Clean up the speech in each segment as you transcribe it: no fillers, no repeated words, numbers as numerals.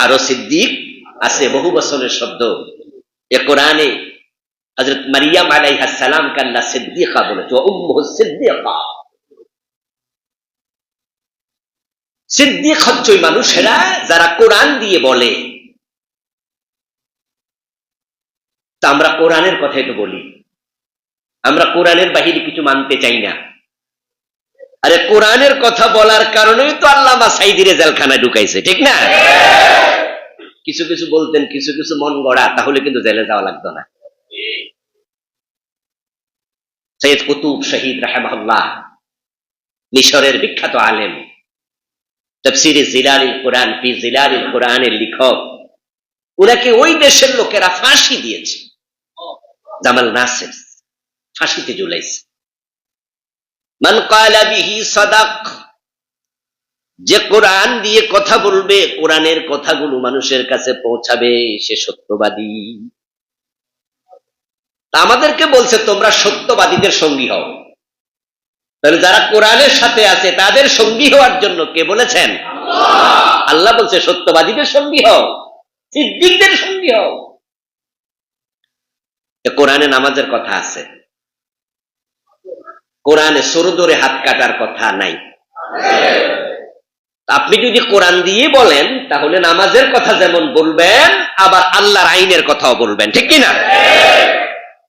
আরো সিদ্দিক আছে, বহু বছরের শব্দ। এ কোরআনে হযরত মারিয়াম আলাইহিস সালাম কে আল্লাহ সিদ্দিকা বলেছে, উম্মুহু সিদ্দিকা। সিদ্দিক হচ্ছে ওই মানুষেরা যারা কোরআন দিয়ে বলে। তা আমরা কোরআনের কথাই তো বলি, আমরা কোরআনের বাহিরে কিছু মানতে চাই না। আরে কোরআনের কথা বলার কারণেই তো আল্লামা সাঈদীরে জেলখানায় ঢুকাইছে, ঠিক না? কিছু কিছু বলতেন, কিছু কিছু মন গড়া, তাহলে কিন্তু জেলে যাওয়া লাগতো না। সৈয়দ কুতুব শহীদ রাহিমাহুল্লাহ, মিশরের বিখ্যাত আলেম, তাফসীরে জিলালিল কোরআন ফি জিলালিল কোরআনের লেখক, উনাকে ওই দেশের লোকেরা ফাঁসি দিয়েছে। জামাল নাসির ফাঁসিতে ঝুলাইছে। মান ক্বালা বিহি সাদাক, যে কোরআন দিয়ে কথা বলবে, কোরআনের কথাগুলো মানুষের কাছে পৌঁছাবে, সে সত্যবাদী। আমাদেরকে বলছে তোমরা সত্যবাদীদের সঙ্গী হও। তাহলে যারা কোরআনের সাথে আছে তাদের সঙ্গী হওয়ার জন্য কে বলেছেন? আল্লাহ বলছে সত্যবাদীদের সঙ্গী হও, সিদ্দিকদের সঙ্গী হও। কোরআনে নামাজের কথা আছে, কোরআনে সরু ধরে হাত কাটার কথা নাই। আপনি যদি কোরআন দিয়ে বলেন তাহলে নামাজের কথা যেমন বলবেন, আবার আল্লাহর আইনের কথাও বলবেন, ঠিক কিনা?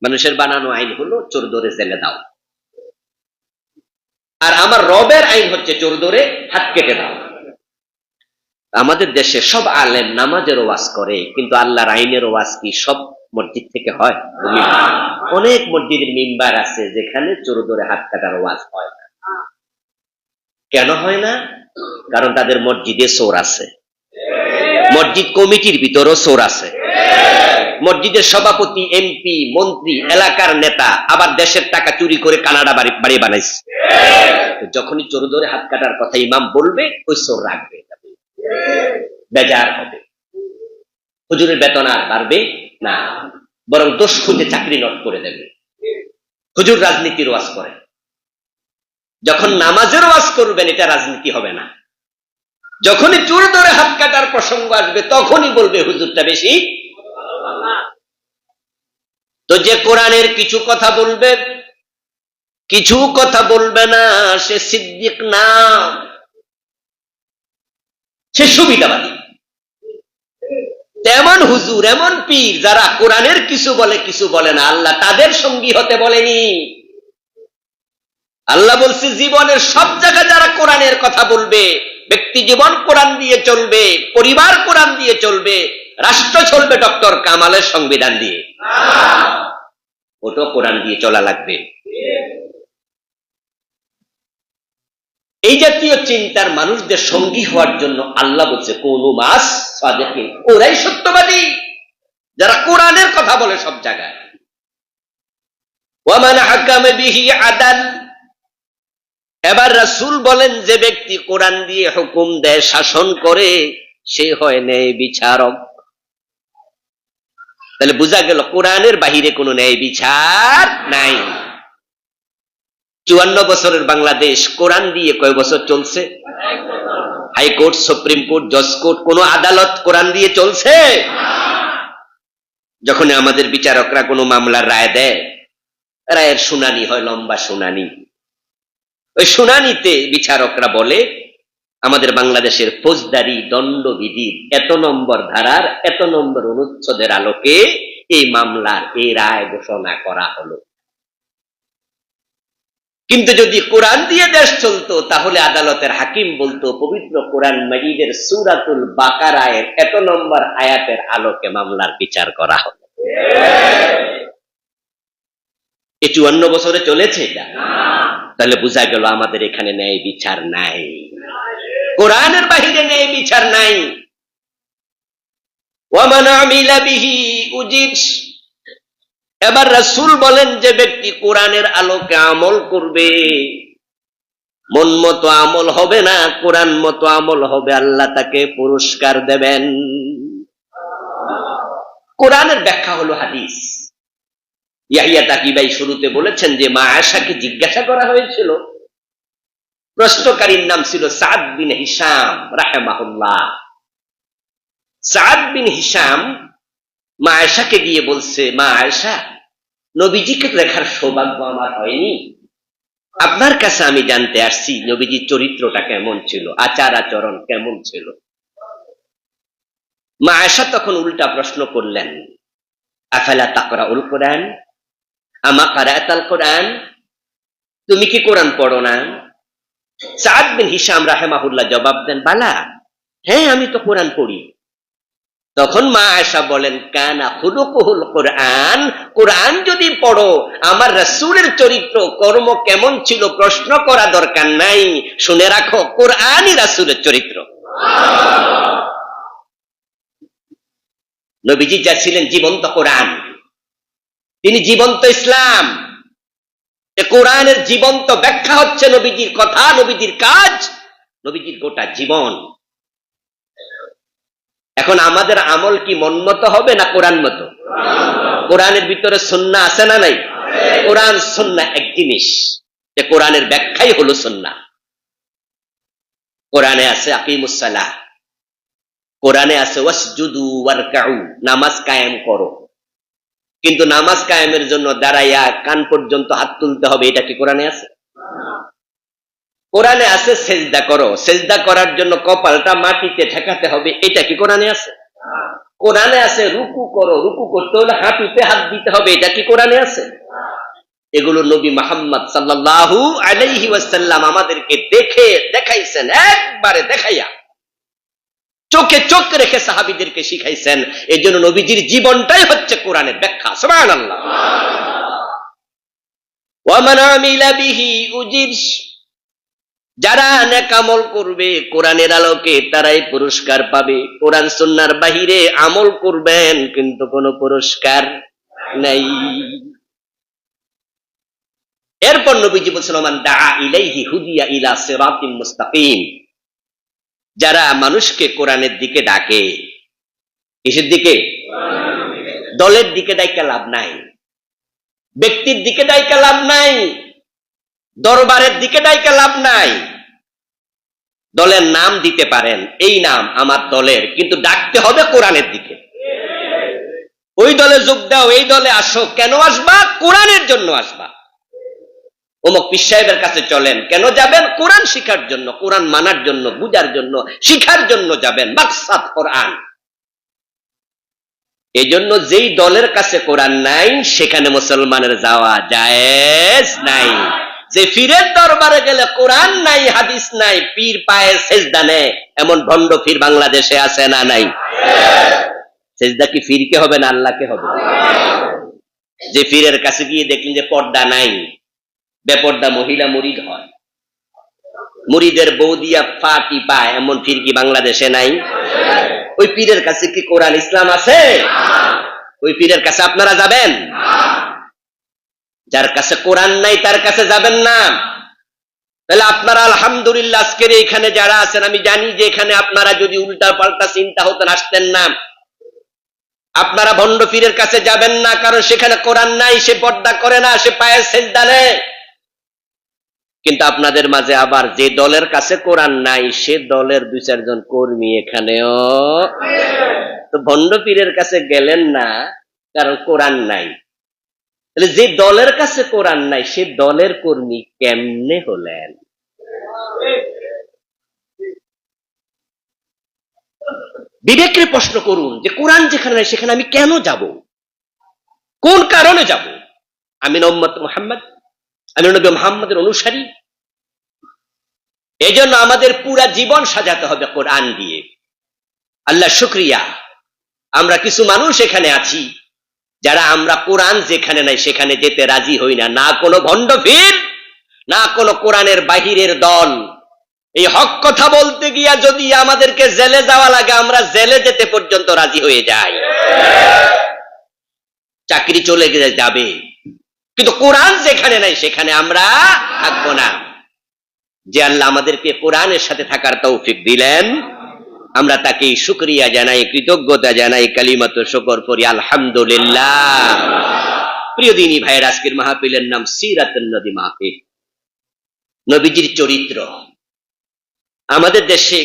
মানুষের বানানো আইন হলো চোর ধরে জেলে দাও, আর আমার রবের আইন হচ্ছে চোর ধরে হাত কেটে দাও। আমাদের দেশে সব আলেম নামাজের ওয়াজ করে, কিন্তু আল্লাহর আইনের ওয়াজ কি সব মসজিদ থেকে হয়? অনেক মসজিদের মিম্বার আছে যেখানে চোর ধরে হাত কাটার ওয়াজ হয় না। কেন হয় না? কারণ তাদের মসজিদে চোর আছে, মসজিদ কমিটির ভিতরও চোর আছে, মসজিদের সভাপতি, এমপি, মন্ত্রী, এলাকার নেতা আবার দেশের টাকা চুরি করে কানাডা বাড়ি বানাইছে। যখনই চোর ধরে হাত কাটার কথা ইমাম বলবে, ওই চোর রাখবে, বেজার হবে। হুজুরের বেতন আর বাড়বে না, বরং দোষ খুঁজে চাকরি নট করে দেবে। হুজুর রাজনীতির ওয়াজ করে, যখন নামাজের ওয়াজ করবেন এটা রাজনীতি হবে না। যখনই চোর ধরে হাত কাটার প্রসঙ্গ আসবে তখনই বলবে হুজুরটা বেশি। তো যে কোরআনের কিছু কথা বলবে, কিছু কথা বলবে না, সে সিদ্দিক না, সে সুবিধাবাদী। তেমন হুজুর, এমন পীর যারা কোরআনের কিছু বলে কিছু বলে না, আল্লাহ তাদের সঙ্গী হতে বলেনি। আল্লাহ বলছে জীবনের সব জায়গায় যারা কোরআনের কথা বলবে, ব্যক্তি জীবন কোরআন দিয়ে চলবে, পরিবার কোরআন দিয়ে চলবে, রাষ্ট্র চলবে ডক্টর কামালের সংবিধান দিয়ে, ওটা কোরআন দিয়ে চলা লাগবে। এই জাতীয় চিন্তার মানুষদের সঙ্গী হওয়ার জন্য আল্লাহ বলছে কোন মাস সাদেকিন, ওরাই সত্যবাদী যারা কোরআনের কথা বলে সব জায়গায়। ওয়ামান হাকামা বিহি আদাল, এবার রাসূল বলেন যে ব্যক্তি কোরআন দিয়ে হুকুম দেয়, শাসন করে, সে হয় ন্যায় বিচারক। তাহলে বোঝা গেল কোরআনের বাহিরে কোনো ন্যায় বিচার নাই। 54 বছরের বাংলাদেশ কোরআন দিয়ে কয় বছর চলছে? হাইকোর্ট, সুপ্রিম কোর্ট, জজ কোর্ট, কোন আদালত কোরআন দিয়ে চলছে? যখন আমাদের বিচারকরা কোনো মামলার রায় দেয়, রায়ের শুনানি হয়, লম্বা শুনানি। ওই শুনানিতে বিচারকরা বলে আমাদের বাংলাদেশের ফৌজদারি দণ্ডবিধির এত নম্বর ধারার এত নম্বর অনুচ্ছেদের আলোকে এই মামলার এই রায় ঘোষণা করা হলো। কিন্তু যদি কোরআন দিয়ে দেশ চলতো তাহলে আদালতের হাকিম বলতো পবিত্র কোরআন মাজিদের সূরাতুল বাকারায়ের এত নম্বর আয়াতের আলোকে মামলার বিচার করা হলো। 54 বছরে চলেছে এটা? তাহলে বোঝা গেল আমাদের এখানে ন্যায় বিচার নাই, কোরআনের বাহিরে ন্যায় বিচার নাই। ওয়ামান আমিলা বিহি উজির, এবার রাসূল বলেন যে ব্যক্তি কোরআনের আলোকে আমল করবে, মন মতো আমল হবে না, কোরআন মতো আমল হবে, আল্লাহ তাকে পুরস্কার দেবেন। কোরআনের ব্যাখ্যা হলো হাদিস। ইয়াহিয়া তাকিবাই শুরুতে বলেছেন যে মা আয়েশাকে জিজ্ঞাসা করা হয়েছিল, প্রশ্নকারীর নাম ছিল সাদ বিন হিশাম রাহিমাহুল্লাহ। সাদ বিন হিশাম মা আয়েশাকে গিয়ে বলছে, মা আয়েশা, নবীজিকে দেখার সৌভাগ্য আমার হয়নি, আপনার কাছে আমি জানতে আসছি নবীজির চরিত্রটা কেমন ছিল, আচার আচরণ কেমন ছিল। মা আয়েশা তখন উল্টা প্রশ্ন করলেন, আফালা তাকরাউল কোরআন আমা কারাতাল কোরআন, তুমি কি কোরআন পড়ো না? সাদ বিন হিশাম রাহিমাহুল্লাহ জবাব দেন, বালা, হ্যাঁ আমি তো কোরআন পড়ি। তখন মা আয়েশা বলেন, কানা খুলুকুহুল কোরআন, কোরআন যদি পড়ো, আমার রাসূলের চরিত্র কর্ম কেমন ছিল প্রশ্ন করা দরকার নাই, শুনে রাখো কোরআনই রাসূলের চরিত্র। নবীজি যা ছিলেন জীবন্ত কোরআন, তিনি জীবন্ত ইসলাম। কোরআনের জীবন্ত ব্যাখ্যা হচ্ছে নবীজির কথা, নবীজির কাজ, নবীজির গোটা জীবন। এখন আমাদের আমল কি মন মতো হবে না কোরআন মতো? কোরআনের ভিতরে সুন্নাহ আছে না নাই? কোরআন সুন্নাহ এক জিনিস, যে কোরআনের ব্যাখ্যাই হলো সুন্নাহ। কোরআনে আছে আকিমুস সালাহ, কোরআনে আছে ওয়াসজুদু ওয়ারকাউ, নামাজ কায়েম করো। কিন্তু নামাজ কায়েমের জন্য দাঁড়াইয়া কান পর্যন্ত হাত তুলতে হবে, এটা কি কোরআনে আছে? কোরআনে আছে সেজদা করো, সেজদা করার জন্য কপালটা মাটিতে ঠেকাতে হবে, এটা কি কোরআনে আছে? কোরআনে আছে রুকু করো, রুকু করতে হলে হাঁটুতে হাত দিতে হবে, এটা কি কোরআনে আছে? এগুলো নবী মুহাম্মদ সাল্লাল্লাহু আলাইহি ওয়াসাল্লাম আমাদেরকে দেখাইছেন, একবারে দেখাইয়া চোখে চোখ রেখে সাহাবীদেরকে শিখাইছেন। এজন্য নবীজির জীবনটাই হচ্ছে কোরআনের ব্যাখ্যা। সুবহানাল্লাহ। ওয়া মান আমিলা বিহি উজির, যারা নেক আমল করবে কোরআনের আলোকে তারাই পুরস্কার পাবে। কোরআন সুন্নাহর বাহিরে আমল করবেন কিন্তু কোনো পুরস্কার নাই। এরপর নবীজি বলেছেন, মান দাআ ইলাইহি হুদিয়া ইলা সিরাতিন মুস্তাকিম, যারা মানুষকে কোরআনের দিকে ডাকে, কিসের দিকে? দলের দিকে ডাইকা লাভ নাই, ব্যক্তির দিকে ডাইকা লাভ নাই, দরবারের দিকে ডাইকা লাভ নাই। দলের নাম দিতে পারেন, এই নাম আমার দলের, কিন্তু ডাকতে হবে কোরআনের দিকে। ওই দলে যোগ দাও, এই দলে আসো, কেন আসবা? কোরআনের জন্য আসবা। অমুক পীর সাহেবের কাছে চলেন, কেন যাবেন? কোরআন শিখার জন্য, কোরআন মানার জন্য, বুঝার জন্য, শিখার জন্য যাবেন, মাকসাদ কোরআন। এই জন্য যেই দলের কাছে কোরআন নাই সেখানে মুসলমানের যাওয়া জায়েজ নাই। যে পীরের দরবারে গেলে কোরআন নাই, হাদিস নাই, পীর পায়ে সেজদা নেয়, এমন ভণ্ড পীর বাংলাদেশে আছে না নাই? সেজদা কি পীরকে হবে না আল্লাহকে হবে? যে পীরের কাছে গিয়ে দেখলেন যে পর্দা নাই, বেপর্দা মহিলা মুরিদ হয়, মুরিদের বউ দিয়া ফাটি পায়, এমন পীর কি বাংলাদেশে নাই? ওই পীরের কাছে কি কোরআন ইসলাম আছে? ওই পীরের কাছে আপনারা যাবেন? যার কাছে কোরআন নাই তার কাছে যাবেন না। তাহলে আপনারা আলহামদুলিল্লাহ আজকের এখানে যারা আছেন, আমি জানি যে এখানে আপনারা যদি উল্টা পাল্টা চিন্তা হতেন আসতেন না। আপনারা ভণ্ড পীরের কাছে যাবেন না, কারণ সেখানে কোরআন নাই, সে পর্দা করে না, সে পায়ে সেজদা নেয়। কিন্তু আপনাদের মাঝে আবার যে দলের কাছে কোরআন নাই সে দলের 2-4 জন কর্মী এখানেও। তো ভণ্ড পীরের কাছে গেলেন না কারণ কোরআন নাই। তাহলে যে দলের কাছে কোরআন নাই সে দলের কর্মী কেমনে হলেন? বিবেককে প্রশ্ন করুন যে কোরআন যেখানে নাই সেখানে আমি কেন যাব? কোন কারণে যাব? আমি উম্মত মুহাম্মদ, আমি নবী মুহাম্মদের অনুসারী। এই জন্য আমাদের পুরা জীবন সাজাতে হবে কোরআন দিয়ে। আল্লাহ শুকরিয়া, আমরা কিছু মানুষ এখানে আছি যারা আমরা কোরআন যেখানে নাই সেখানে যেতে রাজি হই না। না কোনো ভণ্ড পীর, না কোনো কোরআনের বাহিরের দল। এই হক কথা বলতে গিয়া যদি আমাদেরকে জেলে যাওয়া লাগে, আমরা জেলে যেতে পর্যন্ত রাজি হয়ে যাই। চাকরি চলে যাবে, কিন্তু কোরআন যেখানে নাই সেখানে আমরা থাকবো না। যে আল্লাহ আমাদেরকে কোরআনের সাথে থাকার তৌফিক দিলেন, আমরা তাকে শুকরিয়া জানাই, কৃতজ্ঞতা জানাই, কালিমাতুল শুকর করি, আলহামদুলিল্লাহ। প্রিয় দিনী ভাইয়ের, আজকের মাহফিলের নাম সিরাতুন নবী মাহফিল, নবীজির চরিত্র। আমাদের দেশে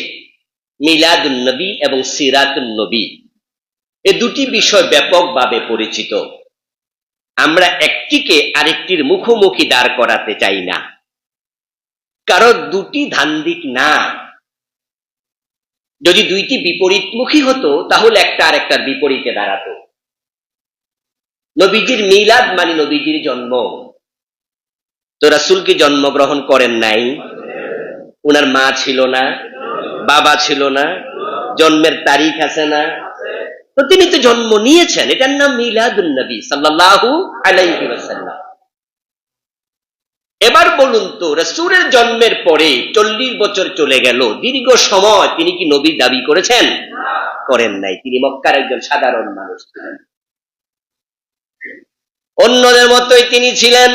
মিলাদুন নবী এবং সিরাতুন নবী, এই দুটি বিষয় ব্যাপকভাবে পরিচিত। আমরা একটিকে আরেকটির মুখোমুখি দাঁড় করাতে চাই না, কারণ দুটি ধান্দিক না। যদি দুইটি বিপরীতমুখী হতো তাহলে একটা আরেকটার বিপরীতে দাঁড়াতো। নবীজির মিলাদ মানে নবীজির জন্ম। তো রাসূল কি জন্মগ্রহণ করেন নাই? উনার মা ছিল না, বাবা ছিল না, জন্মের তারিখ আছে না? তো তিনি তো জন্ম নিয়েছেন, এটার নাম মিলাদুন নবী সাল্লাল্লাহু আলাইহি ওয়াসাল্লাম। এবার বলুন তো, রাসূলের জন্মের পরে 40 বছর চলে গেল, দীর্ঘ সময় তিনি কি নবী দাবি করেছেন? করেন নাই। তিনি মক্কার একজন সাধারণ মানুষ ছিলেন, অন্যদের মতোই তিনি ছিলেন।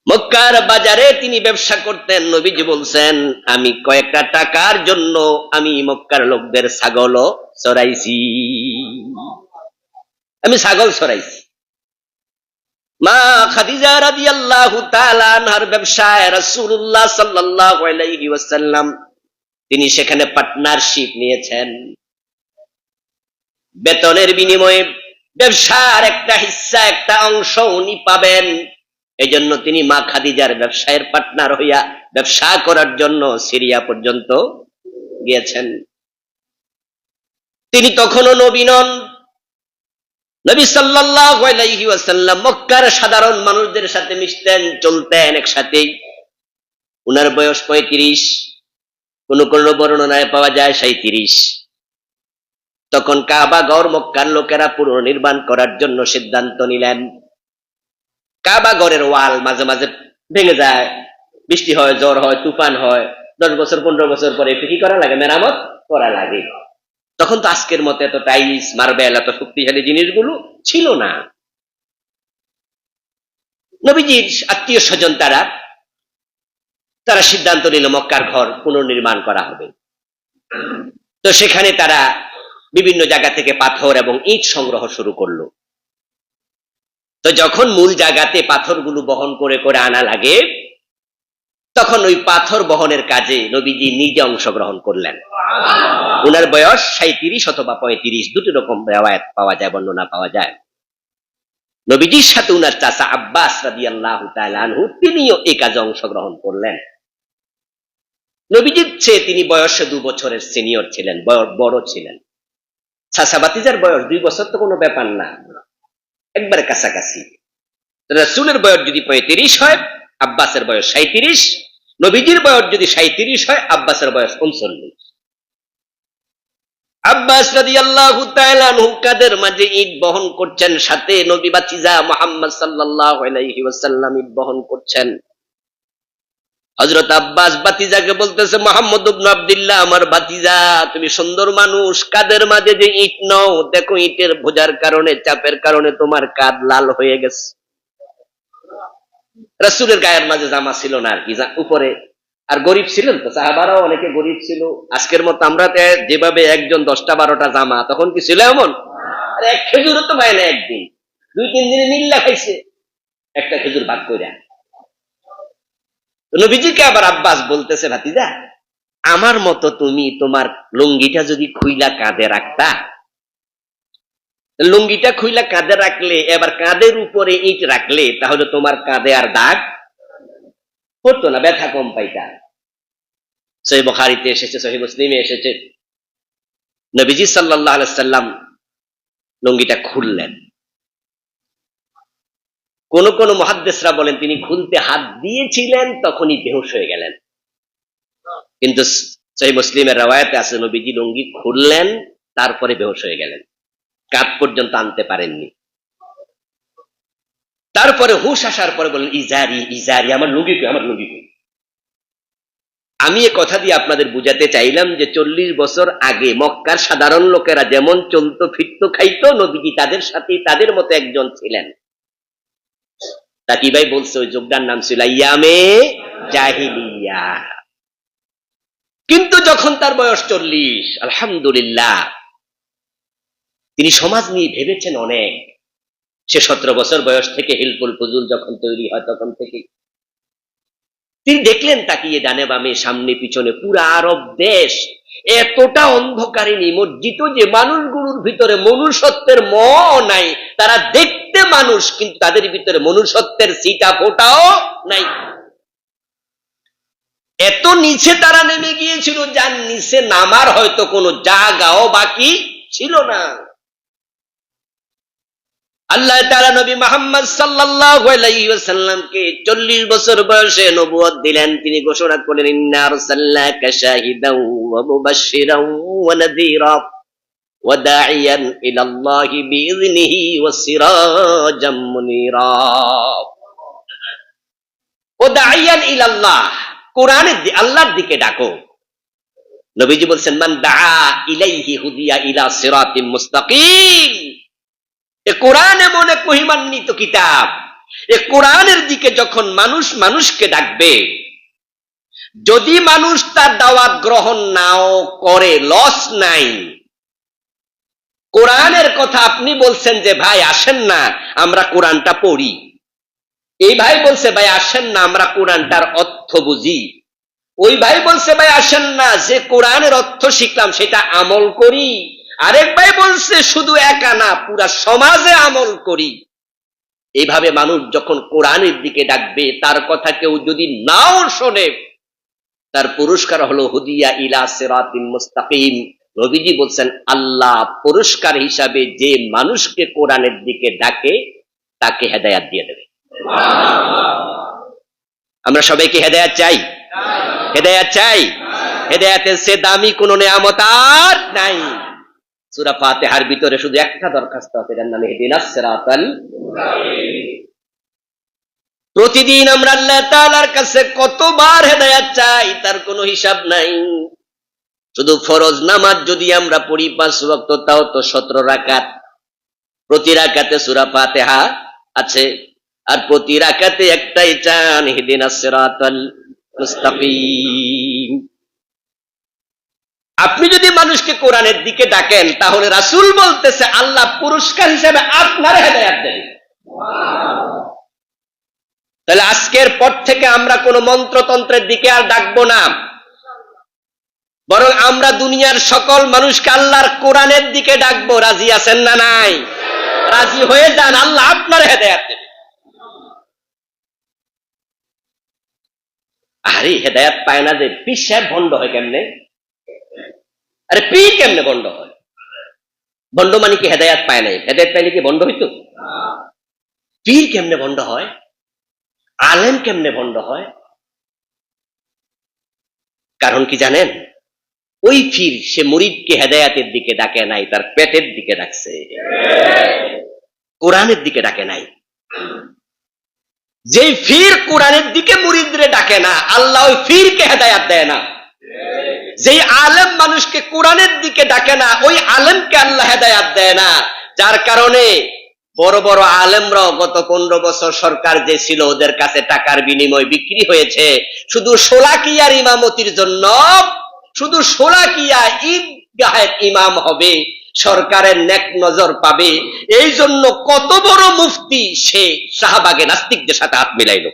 মক্কার বাজারে তিনি ব্যবসা করতেন। নবীজি বলছেন, আমি কয়েকটা টাকার জন্য আমি মক্কার লোকদের ছাগলও চড়াইছি, আমি ছাগল চড়াইছি। মা খাদিজা রাদিয়াল্লাহু তাআলা আনহার ব্যবসায় রাসূলুল্লাহ সাল্লাল্লাহু আলাইহি ওয়াসাল্লাম তিনি সেখানে পার্টনারশিপ নিয়েছেন। বেতনের বিনিময়ে ব্যবসার একটা হিস্সা, একটা অংশ উনি পাবেন। এজন্য তিনি মা খাদিজার ব্যবসায়ের পার্টনার হইয়া ব্যবসা করার জন্য সিরিয়া পর্যন্ত গিয়েছেন। তিনি তখনও নবী নন। নবী সাল্লাল্লাহু আলাইহি ওয়াসাল্লাম মক্কার সাধারণ মানুষদের সাথে মিশতেন, চলতেন একসাথেই। উনার বয়স 35, কোন কোন বর্ণনায় পাওয়া যায় 37। তখন কাবা ঘর মক্কার লোকেরা পুনর্নির্মাণ করার জন্য সিদ্ধান্ত নিলেন। কাবা ঘরের ওয়াল মাঝে মাঝে ভেঙে যায়, বৃষ্টি হয়, জ্বর হয়, তুফান হয়, 10 বছর 15 বছর পরে একটু কি করা লাগে? মেরামত করা লাগে। তখন তো আজকের মতো এত টাইলস, মার্বেল, এত শক্তিশালী জিনিসগুলো ছিল না। নবীজির আত্মীয় স্বজন তারা সিদ্ধান্ত নিল মক্কার ঘর পুনর্নির্মাণ করা হবে। তো সেখানে তারা বিভিন্ন জায়গা থেকে পাথর এবং ইট সংগ্রহ শুরু করলো। তো যখন মূল জায়গাতে পাথরগুলো বহন করে করে আনা লাগে, তখন ওই পাথর বহনের কাজে নবীজি নিজে অংশগ্রহণ করলেন। উনার বয়স 37 অথবা 35, দুটি রকম রিওয়ায়াত পাওয়া যায়, বর্ণনা পাওয়া যায়। নবীজির সাথে উনার চাচা আব্বাস রাদিয়াল্লাহু তাআলা আনহু তিনিও এই কাজে অংশগ্রহণ করলেন। নবীজির চেয়ে তিনি বয়সে 2 বছরের সিনিয়র ছিলেন, বড় ছিলেন। চাচা ভাতিজার বয়স 2 বছর তো কোনো ব্যাপার না, একবারে কাছাকাছি। রাসূলের বয়স যদি 35 হয়, আব্বাসের বয়স 37। নবীজির বয়স যদি 37 হয়, আব্বাসের বয়স 39। আব্বাস রাদিয়াল্লাহু তাআলা আনহু কাদের মাঝে ইট বহন করছেন, সাথে নবী ভাতিজা মুহাম্মদ সাল্লাল্লাহু আলাইহি ওয়াসাল্লাম ইট বহন করছেন। হযরত আব্বাস ভাতিজাকে বলতেছে, মুহাম্মদ ইবনে আব্দুল্লাহ, আমার ভাতিজা, তুমি সুন্দর মানুষ, কাদের মাঝে যে ইট নাও, দেখো ইটের বোঝার কারণে, চাপের কারণে তোমার কাঁধ লাল হয়ে গেছে। রাসূলের গায়ের মাঝে জামা ছিল না আর কি, উপরে। আর গরিব ছিলেন তো, সাহাবারাও অনেকে গরিব ছিল। আজকের মতো আমরা যেভাবে একজন 10টা 12টা জামা, তখন কি ছিল এমন? আর এক খেজুরও তো পায় না একদিন, 2-3 দিনে মিল্লা খাইছে একটা খেজুর ভাগ করে। নবীজিকে আবার আব্বাস বলতেছে, ভাতিজা, আমার মতো তুমি তোমার লুঙ্গিটা যদি খুইলা কাঁধে রাখতা, লুঙ্গিটা খুইলা কাঁধে রাখলে, এবার কাঁধের উপরে ইট রাখলে, তাহলে তোমার কাঁধে আর দাগ পড়তো না, ব্যথা কম পাইতা। সহিহ বুখারীতে এসেছে, সহিহ মুসলিমে এসেছে, নবীজি সাল্লাল্লাহু আলাইহি ওয়াসাল্লাম লুঙ্গিটা খুললেন। কোন কোন মুহাদ্দিসরা বলেন তিনি খুলতে হাত দিয়েছিলেন, তখনই বেহুশ হয়ে গেলেন। কিন্তু সহিহ মুসলিমের riwayate আছে নবীজি লুঙ্গি খুললেন, তারপরে বেহুশ হয়ে গেলেন, কাঁধ পর্যন্ত আনতে পারেননি। তারপরে হুশ আসার পরে বলেন, ইজারি ইজারি, আমার লুঙ্গি কই, আমার লুঙ্গি কই। আমি এ কথা দিয়ে আপনাদের বুঝাতে চাইলাম যে 40 বছর আগে মক্কার সাধারণ লোকেরা যেমন চলতো, ফিরতো, খাইতো, নবীজি তাদের সাথে তাদের মতো একজন ছিলেন। তাকি ভাই বলছে ওই যোগদান নাম ছিল ইয়ামে জাহিলিয়া। কিন্তু যখন তার বয়স 40, আলহামদুলিল্লাহ, তিনি সমাজ নিয়ে ভেবেছেন অনেক। সে 17 বছর বয়স থেকে হিলফুল ফুজুল যখন তৈরি হয়, তখন থেকে তিনি দেখলেন তাকিয়ে ডানে বামে সামনে পিছনে পুরা আরব দেশ এতটা অন্ধকারে নিমজ্জিত যে মানুষগুলোর ভিতরে মনুষ্যত্বের ম নাই। তারা দেখতে মানুষ, কিন্তু তাদের ভিতরে মনুষ্যত্বের সিটা ফোটাও নাই। এত নিচে তারা নেমে গিয়েছিল, যার নিচে নামার হয়তো কোনো জায়গাও বাকি ছিল না। আল্লাহ তাআলা নবী মুহাম্মদ সাল্লাল্লাহু আলাইহি ওয়াসাল্লামকে 40 বছর বয়সে নবুয়ত দিলেন। তিনি ঘোষণা করলেন, ইন্না আরসালনাকা শাহিদাও ওয়া মুবাশশিরাও ওয়া নাযীরা ওয়া দাঈয়ান ইলাল্লাহি বিইযনিহি ওয়া সিরাজাম মুনীরা। ওয়া দাঈয়ান ইলাল্লাহ, কোরআনের আল্লাহর দিকে ডাকো। নবীজি বলছেন, মান দাআ ইলাইহি হুদিয়া ইলা সিরাতিম মুস্তাকিম। এ কোরআন এমন এক মহিমান্বিত কিতাব, এ কোরআনের দিকে যখন মানুষ মানুষকে ডাকবে, যদি মানুষ তার দাওয়াত গ্রহণ নাও করে লস নাই। কোরআনের কথা আপনি বলছেন যে ভাই আসেন না আমরা কোরআনটা পড়ি, এই ভাই বলছে ভাই আসেন না আমরা কোরআনটার অর্থ বুঝি, ওই ভাই বলছে ভাই আসেন না যে কোরআনের অর্থ শিখলাম সেটা আমল করি, আরেক ভাই বলছে শুধু একা না পুরা সমাজে আমল করি। এইভাবে মানুষ যখন কোরআনের দিকে ডাকবে, তার কথা কেউ যদি নাও শোনে, তার পুরস্কার হলো হুদিয়া ইলা সিরাতিম মুস্তাকিম। নবীজি বলছেন, আল্লাহ পুরস্কার হিসাবে যে মানুষকে কোরআনের দিকে ডাকে তাকে হেদায়েত দিয়ে দেবে। আমরা সবাইকে হেদায়েত চাই, হেদায়েত চাই। হেদায়েতের চেয়ে দামি কোনো নেয়ামত আর নাই। সূরা ফাতিহার ভিতরে শুধু একটা দরখাস্ত আছে, এর নাম ইহদিনাস সিরাতাল মুস্তাকিম। প্রতিদিন আমরা আল্লাহ তাআলার কাছে কতবার হেদায়েত চাই তার কোনো হিসাব নাই। শুধু ফরজ নামাজ যদি আমরা পড়ি 5 ওয়াক্ত, তাও তো 17 রাকাত। প্রতি রাকাতে সূরা ফাতিহা আছে, আর প্রতি রাকাতে একটাই চান, ইহদিনাস সিরাতাল মুস্তাকিম। আপনি যদি মানুষকে কোরআনের দিকে ডাকেন, তাহলে রাসূল বলতেছে আল্লাহ পুরস্কার হিসেবে আপনার হেদায়েত দেবে। তাহলে আজকের পর থেকে আমরা কোন মন্ত্রতন্ত্রের দিকে আর ডাকবো না, বরং আমরা দুনিয়ার সকল মানুষকে আল্লাহর কোরআনের দিকে ডাকবো। রাজি আছেন না নাই? রাজি হয়ে যান, আল্লাহ আপনার হেদায়েত দেবে। আরে হেদায়েত পায় না যে পীর সাহেব ভণ্ড হয় কেমনে? আরে পীর কেমনে ভণ্ড হয়? ভণ্ড মানে কি হেদায়েত পায় নাই? হেদায়েত পাইলে কি ভণ্ড হইতো? পীর কেমনে ভণ্ড হয়? আলেম কেমনে ভণ্ড হয়? কারণ কি জানেন? ওই পীর সে মুরিদকে হেদায়েতের দিকে ডাকে নাই, তার পেটের দিকে ডাকছে, কোরআনের দিকে ডাকে নাই। যে পীর কোরআনের দিকে মুরিদরে ডাকে না, আল্লাহ ওই পীরকে হেদায়েত দেয় না। যেই আলেম মানুষকে কোরআনের দিকে ডাকে না, ওই আলেমকে আল্লাহ হেদায়েত দেয় না। যার কারণে বড় বড় আলেমরাও গত 15 বছর সরকার যে ছিল ওদের কাছে টাকার বিনিময় বিক্রি হয়েছে শুধু শোলাকিয়ার ইমামতির জন্য। শুধু শোলাকিয়া ঈদগাহের ইমাম হবে, সরকারের নেক নজর পাবে, এই জন্য কত বড় মুফতি সে শাহবাগে নাস্তিকদের সাথে হাত মিলাইল।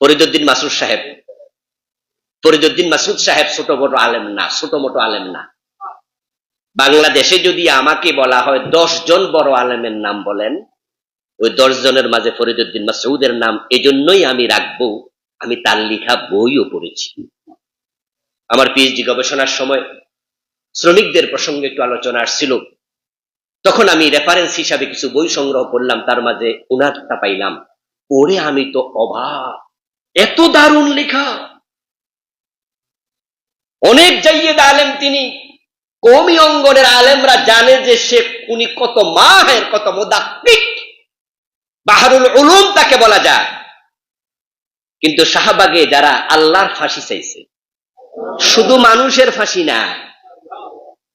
ফরিদউদ্দিন মাসুদ সাহেব, ফরিদউদ্দিন মাসুদ সাহেব ছোট বড় আলেম না, ছোট মোটো আলেম না। বাংলাদেশে যদি আমাকে বলা হয় 10 জন বড় আলেমের নাম বলেন, ওই 10 জনের মাঝে ফরিদউদ্দিন মাসউদের নাম এজন্যই আমি রাখবো, আমি তার লেখা বইও পড়েছি। আমার পিএইচডি গবেষণার সময় শ্রমিকদের প্রসঙ্গে একটু আলোচনা আসছিল, তখন আমি রেফারেন্স হিসাবে কিছু বই সংগ্রহ করলাম, তার মাঝে উনারটা পাইলাম। পড়ে আমি তো অবাক, এত দারুণ লেখা। অনেক জাইয়েদ আলেম তিনি, কওমি অঙ্গনের আলেমরা জানে যে সে উনি কত মাহের, কত মুদাক্কিক, বাহরুল উলুম তাকে বলা যায়। কিন্তু শাহবাগে যারা আল্লাহর ফাঁসি চাইছে, শুধু মানুষের ফাঁসি না,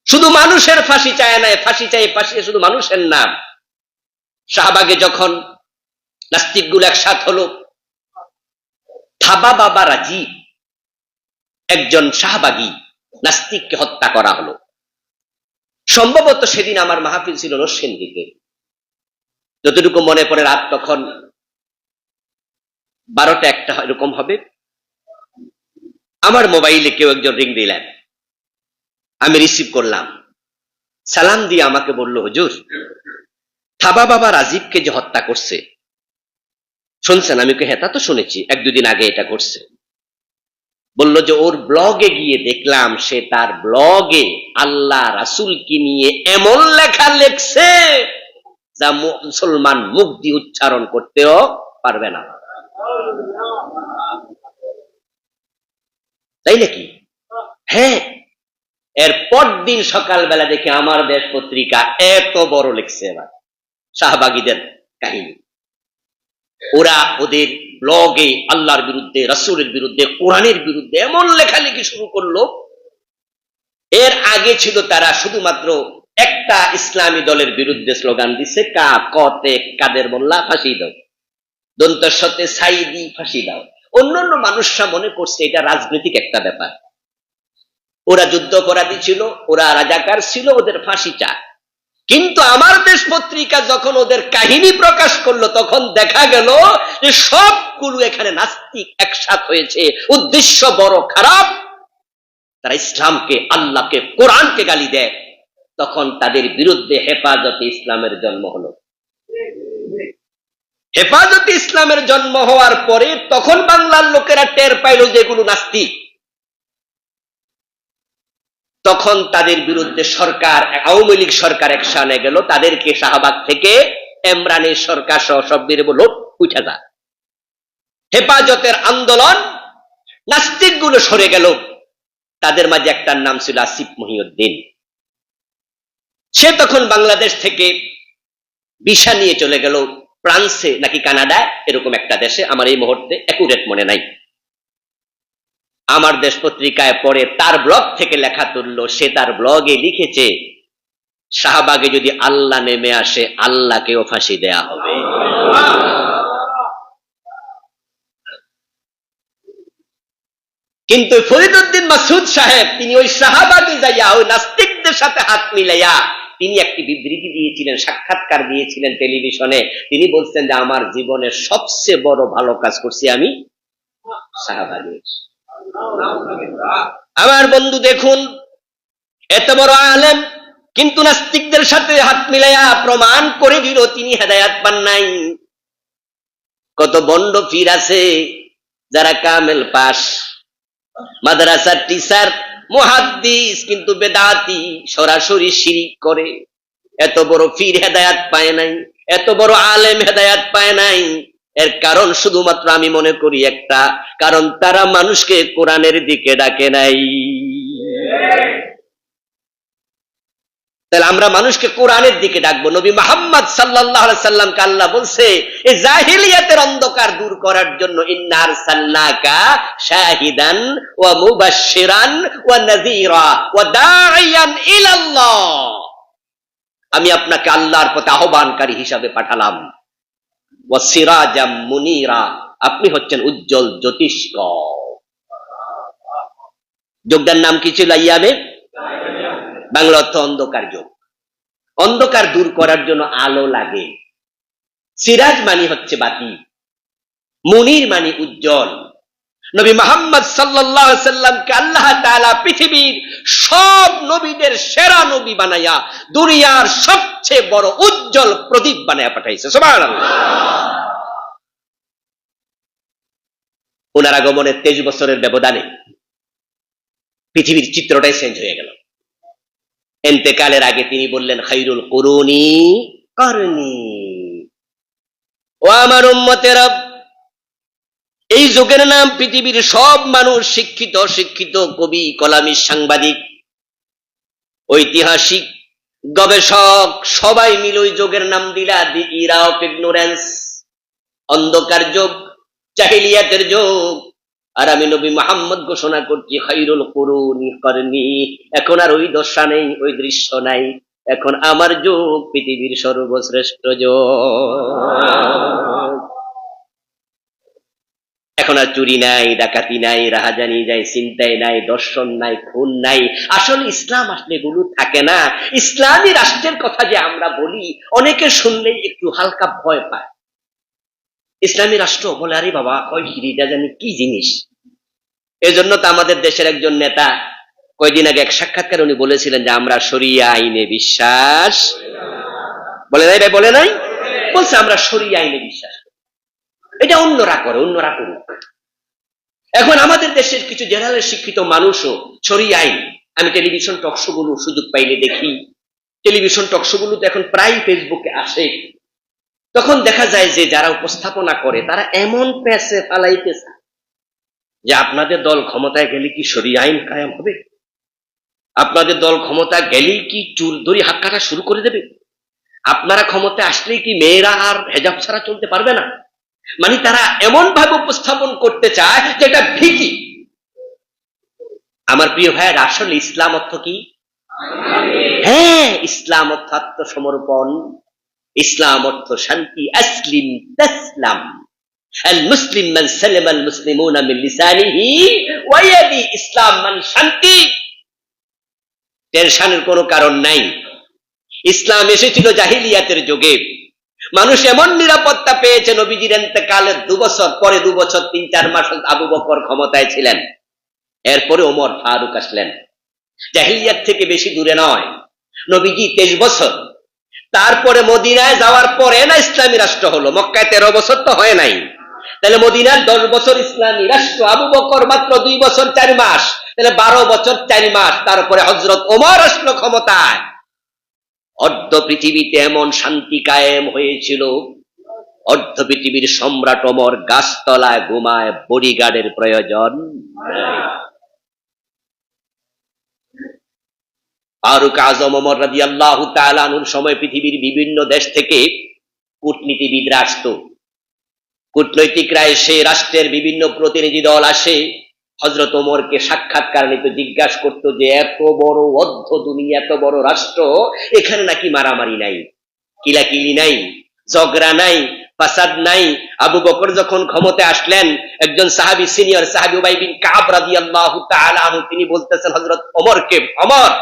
শুধু মানুষের ফাঁসি চায় না, ফাঁসি চাই ফাঁসি শুধু মানুষের নাম। শাহবাগে যখন নাস্তিকগুলো একসাথ হলো, থাবা বাবা রাজীব একজন শাহবাগী নাস্তিককে হত্যা করা হলো। সম্ভবত সেদিন আমার মাহফিল ছিল নরসিংদীতে, যতটুকু মনে পড়ে রাত তখন 12টা 1টা এরকম হবে। আমার মোবাইলে কেউ একজন রিং দিলেন, আমি রিসিভ করলাম। সালাম দিয়ে আমাকে বলল, হুজুর থাবা বাবা রাজীবকে যে হত্যা করছে শুনছেন? আমি হ্যাঁ তা তো শুনেছি, 1-2 দিন আগে এটা করছে। বলল যে ওর ব্লগে গিয়ে দেখলাম সে তার ব্লগে আল্লাহ রাসূলকে নিয়ে এমন লেখা লেখছে যা মুসলমান মুখ দিয়ে উচ্চারণ করতেও পারবে না। তাই নাকি? হ্যাঁ। এর পরদিন সকালবেলা দেখে আমার দেশ পত্রিকা এত বড় লিখছে এবার শাহবাগীদের কাহিনী। ওরা ওদের ব্লগে আল্লাহর বিরুদ্ধে, রাসূলের বিরুদ্ধে, কোরআনের বিরুদ্ধে এমন লেখালেখি শুরু করলো। এর আগে ছিল তারা শুধুমাত্র একটা ইসলামী দলের বিরুদ্ধে স্লোগান দিচ্ছে, কা কতে কাদের মোল্লা ফাঁসি দাও, দন্তের সাথে সাইদি ফাঁসি দাও। অন্যান্য মানুষরা মনে করছে এটা রাজনৈতিক একটা ব্যাপার। ওরা যুদ্ধাপরাধী ছিল, ওরা রাজাকার ছিল, ওদের ফাঁসি চায়। কিন্তু আমার দেশ পত্রিকা যখন ওদের কাহিনী প্রকাশ করলো তখন দেখা গেল যে সবগুলো এখানে নাস্তিক একসাথ হয়েছে, উদ্দেশ্য বড় খারাপ। তারা ইসলামকে, আল্লাহকে, কোরআনকে গালি দেয়। তখন তাদের বিরুদ্ধে হেফাজতে ইসলামের জন্ম হলো। হেফাজতে ইসলামের জন্ম হওয়ার পরে তখন বাংলার লোকেরা টের পাইল যেগুলো নাস্তিক। তখন তাদের বিরুদ্ধে সরকার, আওয়ামী লীগ সরকার অ্যাকশনে গেল, তাদেরকে শাহবাগ থেকে এমরানের সরকার সহ সব দিয়ে বলল উঠে যা। হেফাজতের আন্দোলন, নাস্তিকগুলো সরে গেল। তাদের মাঝে একটার নাম ছিল আসিফ মহিউদ্দিন। সে তখন বাংলাদেশ থেকে ভিসা নিয়ে চলে গেল ফ্রান্সে নাকি কানাডা, এরকম একটা দেশে, আমার এই মুহূর্তে অ্যাকুরেট মনে নাই। আমার দেশ পত্রিকায় পড়ে তার ব্লগ থেকে লেখা তুললো, সে তার ব্লগে লিখেছে শাহবাগে যদি আল্লাহ নেমে আসে আল্লাহকেও ফাঁসি দেয়া হবে। কিন্তু ফরিদউদ্দিন মাসুদ সাহেব তিনি ওই শাহবাগে যাইয়া ওই নাস্তিকদের সাথে হাত মিলাইয়া তিনি একটি বিবৃতি দিয়েছিলেন, সাক্ষাৎকার দিয়েছিলেন টেলিভিশনে। তিনি বলছেন যে আমার জীবনের সবচেয়ে বড় ভালো কাজ করছি আমি শাহবাগে। আমার বন্ধু দেখুন, এত বড় আলেম কিন্তু নাস্তিকদের সাথে হাত মিলাইয়া প্রমাণ করে দিল তিনি হেদায়েত পান নাই। কত বন্ড পীর আছে যারা কামেল পাস, মাদ্রাসার টিচার, মুহাদ্দিস, কিন্তু বেদাতি, সরাসরি শিরিক করে। এত বড় পীর হেদায়েত পায় নাই, এত বড় আলেম হেদায়েত পায় নাই। এর কারণ শুধুমাত্র আমি মনে করি একটা, কারণ তারা মানুষকে কোরআনের দিকে ডাকে নাই। তাহলে আমরা মানুষকে কোরআনের দিকে ডাকবো। নবী মুহাম্মদ সাল্লাল্লাহু আলাইহি সাল্লামকে আল্লাহ বলছে এই জাহিলিয়াতের অন্ধকার দূর করার জন্য, ইন্না আরসালনাকা শাহিদান ওয়া মুবাশশিরান ওয়া নাযীরা ওয়া দাঈয়ান ইলাল্লাহ। আমি আপনাকে আল্লাহর পথে আহ্বানকারী হিসাবে পাঠালাম। ওয়া সিরাজাম মুনীরা, আপনি হচ্ছেন উজ্জ্বল জ্যোতিষ্ক। যুগটার নাম কি ছিল? আইয়ামে বাংলা অর্থ অন্ধকার যুগ। অন্ধকার দূর করার জন্য আলো লাগে। সিরাজ মানে হচ্ছে বাতি, মুনির মানে উজ্জ্বল। নবী মুহাম্মদ সাল্লাল্লাহু আলাইহি সাল্লামকে আল্লাহ তাআলা পৃথিবীর সব নবীদের সেরা নবী বানায়া দুনিয়ার সবচেয়ে বড় উজ্জ্বল প্রদীপ বানায়া পাঠাইছে। সুবহানাল্লাহ। ওনার আগমনের 23 বছরের ব্যবধানে পৃথিবীর চিত্রটাই চেঞ্জ হয়ে গেল। ইন্তেকালের আগে তিনি বললেন, খায়রুল কুরুনি করনি। ও আমার উম্মতেরা, এই যুগের নাম পৃথিবীর সব মানুষ, শিক্ষিত অশিক্ষিত, কবি, কলামিস্ট, সাংবাদিক, ঐতিহাসিক, গবেষক, সবাই মিলে ওই যুগের নাম দিলা দি ইরা অফ ইগনোরেন্স, অন্ধকার যুগ, জাহিলিয়াতের যুগ। আর আমি নবী মুহাম্মদ ঘোষণা করছি খায়রুল কুরুনি করনি। এখন আর ওই দশা নেই, ওই দৃশ্য নাই। এখন আমার যুগ পৃথিবীর সর্বশ্রেষ্ঠ যুগ। এখন আর চুরি নাই, ডাকাতি নাই, রাহাজানি নাই, চিন্তাই নাই, দর্শন নাই, খুন নাই। আসলে ইসলাম আসলে এগুলো থাকে না। ইসলামী রাষ্ট্রের কথা যে আমরা বলি, অনেকে শুনলেই একটু হালকা ভয় পায়। ইসলামী রাষ্ট্র বলে, আরে বাবা কয় হিরিটা জানি কি জিনিস। এজন্য তো আমাদের দেশের একজন নেতা কয়দিন আগে এক সাক্ষাৎকার উনি বলেছিলেন যে আমরা শরিয়া আইনে বিশ্বাস, বলে নাই ভাই, বলে নাই, বলছে আমরা শরিয়া আইনে বিশ্বাস করি। এটা অন্যরা করে, অন্যরা করুক। এখন আমাদের দেশের কিছু জেনারেল শিক্ষিত মানুষও শরিয়া আইন, আমি টেলিভিশন টকশো গুলো সুযোগ পাইলে দেখি, টেলিভিশন টকশো গুলো তো এখন প্রায় ফেসবুকে আসে, তখন দেখা যায় যে যারা উপস্থাপনা করে তারা এমন প্যাসে ফালাইতেছে যে আপনাদের দল ক্ষমতায় গেলে কি শরিয়া আইন কায়েম হবে, আপনাদের দল ক্ষমতা গেলেই কি চুল ধরি হাত কাটা শুরু করে দেবে, আপনারা ক্ষমতায় আসলেই কি মেয়েরা আর হেজাব ছাড়া চলতে পারবে না। মানে তারা এমন ভাবে উপস্থাপন করতে চায় যেটা ভীতি। আমার প্রিয় ভাইয়ের, আসলে ইসলাম অর্থ কি? হ্যাঁ, ইসলাম অর্থ আত্মসমর্পণ, ইসলাম অর্থ শান্তি। আসলিম তাসলাম, আল মুসলিম মান সালামা আল মুসলিমুনা মিন লিসানিহি ওয়া ইয়াদি। ইসলাম মানে শান্তি, টেনশনের কোনো কারণ নাই। ইসলাম এসেছিল জাহিলিয়াতের যুগে, মানুষ এমন নিরাপত্তা পেয়েছে নবীজির ইন্তেকালের 2 বছর পরে, 2 বছর 3-4 মাস আবু বকর ক্ষমতায় ছিলেন, এরপরে ওমর ফারুক আসলেন। জাহিলিয়াত থেকে বেশি দূরে নয়, নবীজি 23 বছর, তারপরে মদিনায় যাওয়ার পরে না ইসলামী রাষ্ট্র হলো। মক্কায় 13 বছর তো হয় নাই, তাহলে মদিনার 10 বছর ইসলামী রাষ্ট্র, আবু বকর মাত্র 2 বছর 4 মাস, তাহলে 12 বছর 4 মাস, তারপরে হযরত ওমর আসলো ক্ষমতায়। অর্ধ পৃথিবীতে এমন শান্তি কায়েম হয়েছিল, অর্ধ পৃথিবীর সম্রাট ওমর গাছতলায় ঘুমায়, বডিগার্ডের প্রয়োজন নাই। ফারুক আজম ওমর রাদিয়াল্লাহু তাআলা আনহুর সময় পৃথিবীর বিভিন্ন দেশ থেকে কূটনীতিবিদরা আসতো, কূটনৈতিকরা এসে, রাষ্ট্রের বিভিন্ন প্রতিনিধি দল আসে, হযরত ওমরকে সাক্ষাৎকার নিত, জিজ্ঞাসা করতো যে এত বড় অর্ধ দুনিয়া, এত বড় রাষ্ট্র, এখানে নাকি মারামারি নাই, কিলাকিলি নাই, ঝগড়া নাই, ফাসাদ নাই। আবু বকর যখন ক্ষমতায় আসলেন, একজন সাহাবী, সিনিয়র সাহাবী উবাই বিন কাব রাদিয়াল্লাহু তাআলা আনহু, তিনি বলতেছেন হযরত ওমরকে, ওমর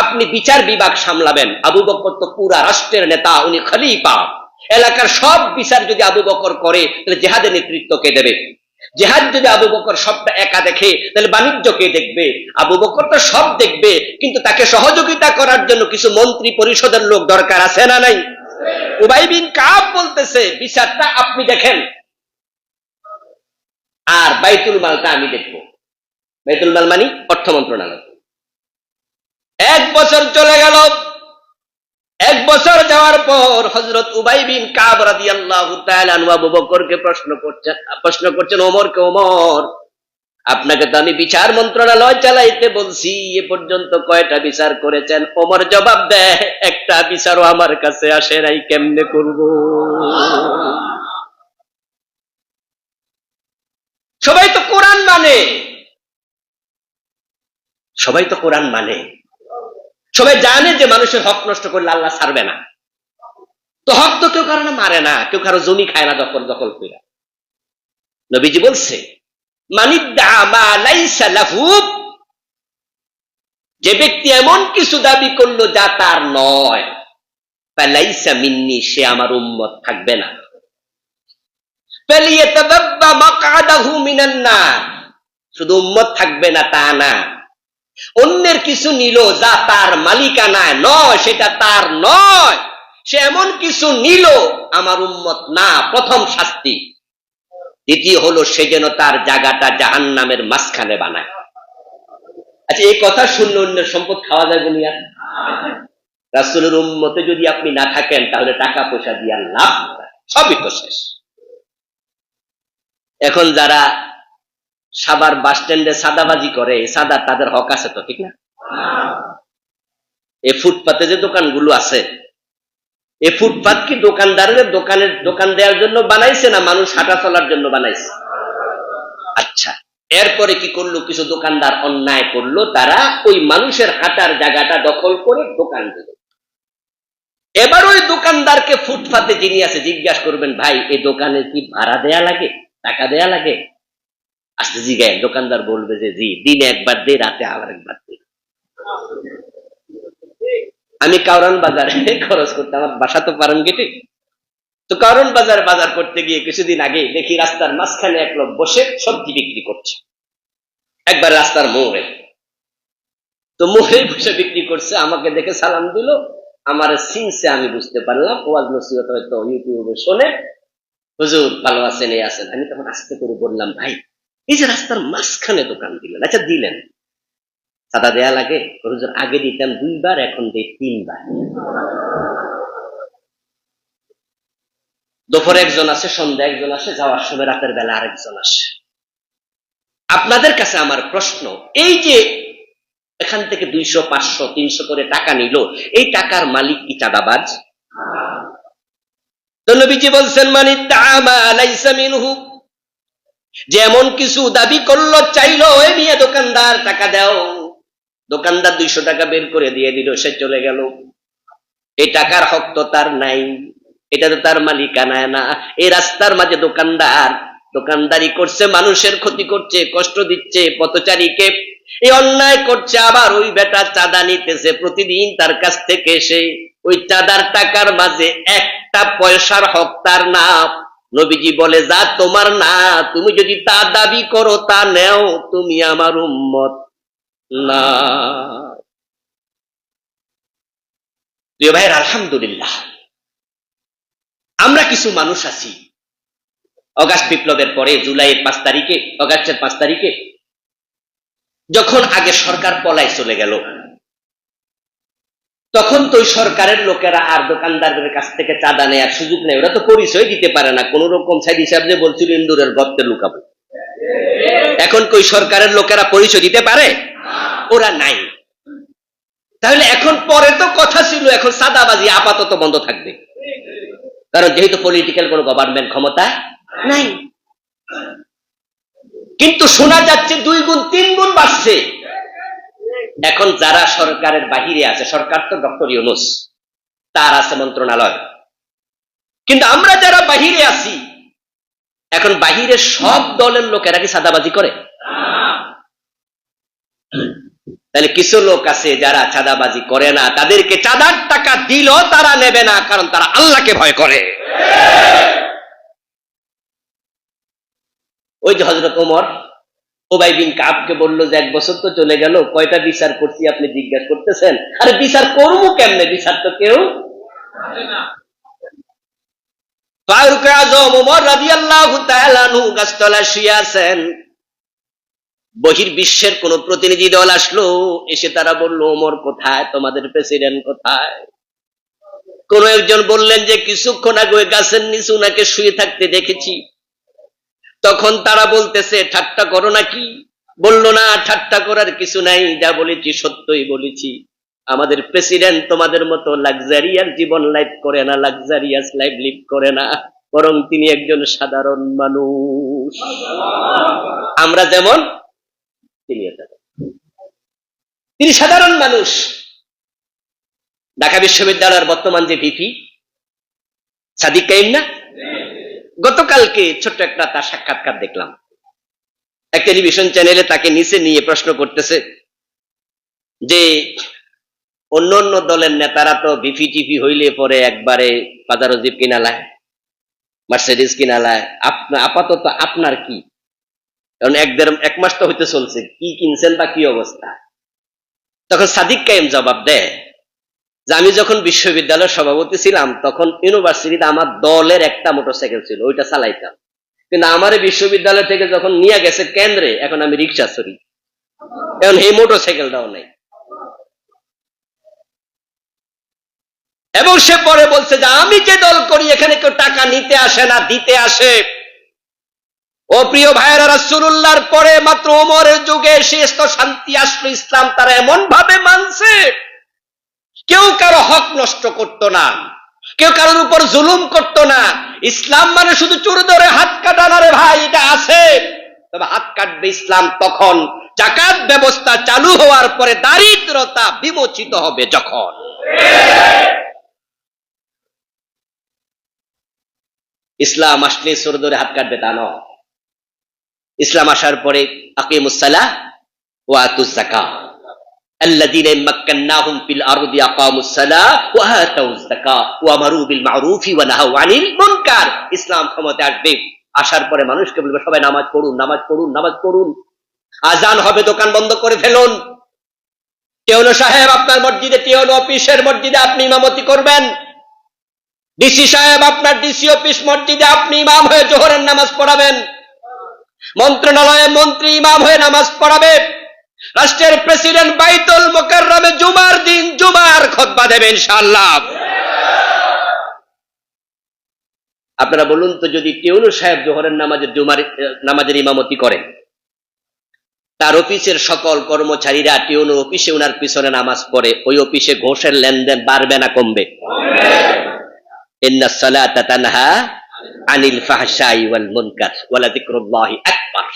আপনি বিচার বিভাগ সামলাবেন, আবু বকর তো পুরা রাষ্ট্রের নেতা, উনি খলিফা, এলাকার সব বিচার যদি আবু বকর করে তাহলে জিহাদের নেতৃত্ব কে দেবে? জিহাদ যদি আবু বকর সবটা একা দেখে তাহলে বাণিজ্য কে দেখবে? আবু বকর তো সব দেখবে, কিন্তু তাকে সহযোগিতা করার জন্য কিছু মন্ত্রী পরিষদের লোক দরকার আছে না নাই? উবাই বিন কাব বলতেছে বিচারটা আপনি দেখেন, আর বাইতুল মালটা আমি দেখবো। বাইতুল মাল মানে অর্থ মন্ত্রণালয়। 1 বছর চলে গেল। 1 বছর যাওয়ার পর হযরত উবাই বিন কাব রাদিয়াল্লাহু তাআলা আনহু আবু বকরকে প্রশ্ন করছেন ওমরকে, ওমর আপনাকে তো আমি বিচার মন্ত্রণালয় চালাইতে বলছি, এ পর্যন্ত কয়টা বিচার করেছেন? ওমর জবাব দেয়, একটা বিচারও আমার কাছে আসে নাই, কেমনে করব? সবাই তো কোরআন মানে, সবাই তো কোরআন মানে, সবাই জানে যে মানুষের হক নষ্ট করলে আল্লাহ ছাড়বে না। তো হক তো কেউ কারণে মারে না, কেউ কারো জমি খায় না দখল করে। নবীজি বলছে, মানিদ্দা মা লাইসা লাহু, যে ব্যক্তি এমন কিছু দাবি করলো যা তার নয়, ফালাইসা মিন্নি, সে আমার উম্মত থাকবে না। ফালিয়াতাবাব্বা মাকআদাহু মিনান নার, শুধু উম্মত থাকবে না তা না, অন্যের কিছু নিল যা তার মালিকানায় নয়, সেটা তার নয়, সে এমন কিছু নিল আমার উম্মত না, প্রথম শাস্তি। দ্বিতীয় হলো সে যেন তার জায়গাটা জাহান্নামের মাঝখানে বানায়। আচ্ছা, এই কথা শুনলে অন্যের সম্পদ খাওয়া যাবে না? রাসূলের উম্মতে যদি আপনি না থাকেন তাহলে টাকা পয়সা দিয়ে লাভ সবই তো শেষ। এখন যারা সাভার বাস স্ট্যান্ডে সাদাবাজি করে, সাদা তাদের হক আছে তো, ঠিক না? এই ফুটপাতে যে দোকানগুলো আছে, এই ফুটপাত কি দোকানদারের দোকান দেওয়ার জন্য বানাইছে না মানুষ হাঁটা চলার জন্য বানাইছে? আচ্ছা, এরপরে কি করলো? কিছু দোকানদার অন্যায় করলো, তারা ওই মানুষের হাঁটার জায়গাটা দখল করে দোকান দিল। এবার ওই দোকানদারকে ফুটপাতে যিনি আছে জিজ্ঞাসা করবেন, ভাই এই দোকানে কি ভাড়া দেয়া লাগে, টাকা দেয়া লাগে? আসতে জিজ্ঞাসা, দোকানদার বলবে যে জি, দিনে একবার দে, রাতে আবার একবার দে। আমি কাউরান বাজারে খরচ করতে, আমার বাসা তো পারেন গেটে, তো কারণ বাজার করতে গিয়ে কিছুদিন আগে দেখি রাস্তার মাঝখানে এক লোক বসে সবজি বিক্রি করছে, একবার রাস্তার মোড়ে। তো মোড়ে বসে বিক্রি করছে, আমাকে দেখে সালাম দিল, আমার সিনসে আমি বুঝতে পারলাম ওয়াজ নসিহত হয়তো ইউটিউবে শোনে, হুজুর ভালো আছেন এই আছেন। আমি তখন আস্তে করে বললাম, ভাই এই যে রাস্তার মাঝখানে দোকান দিলেন, আচ্ছা দিলেন, চাঁদা দেয়া লাগে? হুজুর আগে দিতাম 2 বার, এখন দিই 3 বার। দুপুরে একজন আসে, সন্ধ্যা একজন আসে, যাওয়ার সময় রাতের বেলা আরেকজন আসে। আপনাদের কাছে আমার প্রশ্ন, এই যে এখান থেকে 200, 500, 300 করে টাকা নিল, এই টাকার মালিক কি চাঁদাবাজ? তো নবীজি বলছেন, মানি তাআমা লাইসা মিনহু, যেমন কিছু দাবি করলো, চাইলো, এই নিয়ে দোকানদার টাকা দাও, দোকানদার 200 টাকা বের করে দিয়ে দিল, সে চলে গেল, এই টাকার হক তো তার নাই, এটা তো তার মালিকানা না। এই রাস্তার মাঝে দোকানদারি করছে, মানুষের ক্ষতি করছে, কষ্ট দিচ্ছে, পথচারীকে এই অন্যায় করছে, আবার ওই বেটা চাঁদা নিতেছে প্রতিদিন তার কাছ থেকে, সে ওই চাঁদার টাকার মাঝে একটা পয়সার হক তার না। নবীজি বলে, যা তোমার না, তুমি যদি তা দাবি করো তা নেও, তুমি আমার উম্মত না। প্রিয় ভাইয়ের, আলহামদুলিল্লাহ আমরা কিছু মানুষ আছি, অগাস্ট বিপ্লবের পরে জুলাইয়ের 5 তারিখে, অগাস্টের 5 তারিখে যখন আগে সরকার পলায় চলে গেল, তখন তো ওই সরকারের লোকেরা আর দোকানদারদের কাছ থেকে চাঁদা নেওয়ার সুযোগ নেই, ওরা তো পরিচয় দিতে পারে না, কোন রকম সাইড হিসাব যে বলছিল ইন্দুরের গর্তে লুকাবো। এখন কই সরকারের লোকেরা পরিচয় দিতে পারে? ওরা নাই। তাহলে এখন পরে তো কথা ছিল, এখন চাঁদাবাজি আপাতত বন্ধ থাকবে, কারণ যেহেতু পলিটিক্যাল কোন গভর্নমেন্ট ক্ষমতা নাই। কিন্তু শোনা যাচ্ছে 2 গুণ 3 গুণ বাড়ছে। এখন যারা সরকারের বাহিরে আছে, সরকার তো ডক্টর ইউনূস, তার আছে মন্ত্রণালয়, কিন্তু আমরা যারা বাহিরে আছি, এখন বাহিরে সব দলের লোকেরা কি চাঁদাবাজি করে? তাহলে কিছু লোক আছে যারা চাঁদাবাজি করে না, তাদেরকে চাঁদার টাকা দিল তারা নেবে না, কারণ তারা আল্লাহকে ভয় করে। ওই যে হযরত ওমর উবাই বিন কাবকে বললো যে 1 বছর তো চলে গেল, কয়টা বিচার করছি আপনি জিজ্ঞাসা করতেছেন? আরে বিচার করবো কেমনে, বিচার তো কেউ না। ফারুক আযম ওমর রাদিয়াল্লাহু তাআলা আনহু গাছতলা শুয়ে আছেন, বহির্বিশ্বের কোন প্রতিনিধি দল আসলো, এসে তারা বলল, ওমর কোথায়, তোমাদের প্রেসিডেন্ট কোথায়? কোন একজন বললেন যে কিছুক্ষণ আগে গাছের নিচে উনাকে শুয়ে থাকতে দেখেছি। তখন তারা বলতেছে, ঠাট্টা করো নাকি? বলল, না, ঠাট্টা করার কিছু নাই, যা বলেছি সত্যই বলেছি। আমাদের প্রেসিডেন্ট তোমাদের মতো লাক্সারিয়াস জীবন লাইফ করে না, লাক্সারিয়াস লাইফ লিভ করে না, বরং তিনি একজন সাধারণ মানুষ, আমরা যেমন তিনি সাধারণ মানুষ। ঢাকা বিশ্ববিদ্যালয়ের বর্তমান যে ভিপি সাদিক কাইম না, গতকালকে ছোট্ট একটা তার সাক্ষাৎকার দেখলাম, এক টেলিভিশন চ্যানেলে তাকে নিচে নিয়ে প্রশ্ন করতেছে যে অন্য অন্য দলের নেতারা তো ভিপি টিপি হইলে পরে একবারে পাজারো জিপ কিনালায়, মার্সিডিজ কিনালায়, আপাতত আপনার কি? কারণ 1 মাস তো হইতে চলছে, কি কিনছেন বা কি অবস্থা? তখন সাদিক কাইম জবাব দেয় যে আমি যখন বিশ্ববিদ্যালয়ের সভাপতি ছিলাম, তখন ইউনিভার্সিটিতে আমার দলের একটা মোটরসাইকেল ছিল, ওইটা চালাইতাম, কিন্তু আমার বিশ্ববিদ্যালয় থেকে যখন নিয়ে গেছে কেন্দ্রে, এখন আমি রিক্সা চড়ি, এখন এই মোটরসাইকেলটাও নাই। এবং সে পরে বলছে যে আমি যে দল করি, এখানে কেউ টাকা নিতে আসে না, দিতে আসে। ও প্রিয় ভাইয়েরা, রাসূলুল্লাহর পরে মাত্র ওমরের যুগে শেষ তো শান্তি আসলো, ইসলাম তারা এমন ভাবে মানছে, কেউ কারো হক নষ্ট করতো না, কেউ কারোর উপর জুলুম করতো না। ইসলাম মানে শুধু চোর ধরে হাত কাটা না রে ভাই, এটা আছে, তবে হাত কাটবে ইসলাম তখন যাকাত ব্যবস্থা চালু হওয়ার পরে, দারিদ্রতা বিমোচিত হবে যখন। ইসলাম আসলে চোর ধরে হাত কাটবে তা নয়। ইসলাম আসার পরে আকিমুস সালাহ ওয়া আতুজ যাকাত, আল্লাযীনা মাক্কান্নাহুম ফিল আরদি আকামুস সালাহ ওয়া আতাউয যাকাহ ওয়া আমারু বিল মা'রুফি ওয়া নাহাউ আনিল মুনকার। ইসলাম ক্ষমতায় আসবে, আসার পরে মানুষকে বলবে সবাই নামাজ পড়ুন, নামাজ পড়ুন, নামাজ পড়ুন। আজান হবে, দোকান বন্ধ করে ফেলুন। টিওনো সাহেব আপনার মসজিদে, টিওনো অফিসের মসজিদে আপনি ইমামতি করবেন। ডিসি সাহেব আপনার ডিসি অফিস মসজিদে আপনি ইমাম হয়ে জোহরের নামাজ পড়াবেন। মন্ত্রণালয়ে মন্ত্রী ইমাম হয়ে নামাজ পড়াবে। রাষ্ট্রের প্রেসিডেন্ট বাইতুল মুকাররমে জুমার দিন জুমার খুতবা দেবে ইনশাআল্লাহ। আপনারা বলুন তো, যদি টিওনো সাহেব জোহরের নামাজের ইমামতি করেন, তার অফিসের সকল কর্মচারীরা টিওনো অফিসে ওনার পিছনে নামাজ পড়ে, ওই অফিসে ঘোষের লেনদেন বাড়বে না কমবে? ইন্নাস সালাতা তানহা আনিল ফাহশাই ওয়াল মুনকার ওয়া লাযিকরুল্লাহি আকবার।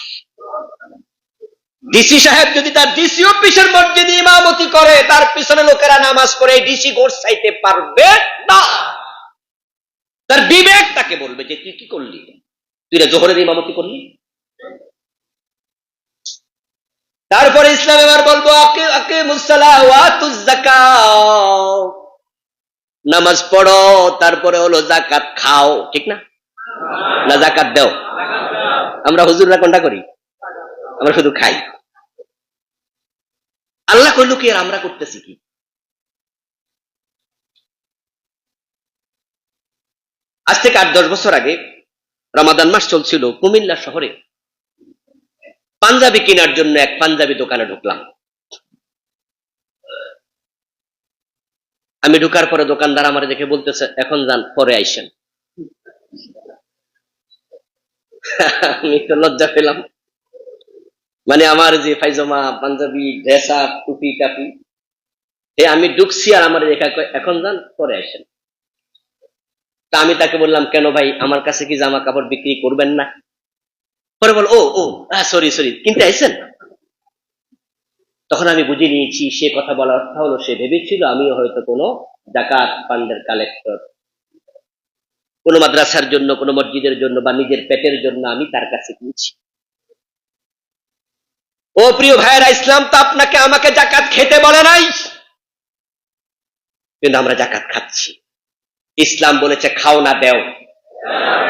ডিসি সাহেব যদি তার ডিসি অফিসের মসজিদে ইমামতি করে, তার পিছনে লোকেরা নামাজ পড়ে, ডিসি ঘোষ চাইতে পারবে না। তার বিবেক তাকে বলবে যে তুই কি করলি, তুই না জোহরের ইমামতি করলি। তারপরে ইসলাম এবার বলবো আকিমুস সালাহ ওয়া আতুজ যাকাত, নামাজ পড়ো, তারপরে হলো যাকাত খাও, ঠিক না? না যাকাত দাও? আমরা হুজুররা কোনটা করি? আমরা শুধু খাই। আল্লাহ কইল কি আর আমরা করতেছি কি? আজ থেকে 8-10 বছর আগে রমাদান মাস চলছিল, কুমিল্লা শহরে পাঞ্জাবি কেনার জন্য এক পাঞ্জাবি দোকানে ঢুকলাম। আমি ঢুকার পরে দোকানদার আমার দেখে বলতেছে, এখন যান, পরে আইসেন। আমি তো লজ্জা পেলাম। মানে আমার যে পায়জামা, পাঞ্জাবি, ড্রেস আপ, টুপি টাপি, আমি ঢুকছি আর আমার দেখা এখন যান, পরে আইসেন। তা আমি তাকে বললাম, কেন ভাই, আমার কাছে কি জামা কাপড় বিক্রি করবেন না? পরে বল, ও সরি কিনতে আইসেন। তখন আমি বুঝে নিয়েছি সে কথা বলার অর্থ হলো সে ভেবেছিল আমিও হয়তো কোনো যাকাত ফান্ডের কালেক্টর, কোনো মাদ্রাসার জন্য, কোনো মসজিদের জন্য বা নিজের পেটের জন্য আমি তার কাছে কিনছি। ও প্রিয় ভাইয়েরা, ইসলাম তো আপনাকে আমাকে যাকাত খেতে বলে নাই, কিন্তু আমরা যাকাত খাচ্ছি। ইসলাম বলেছে খাও না দেও।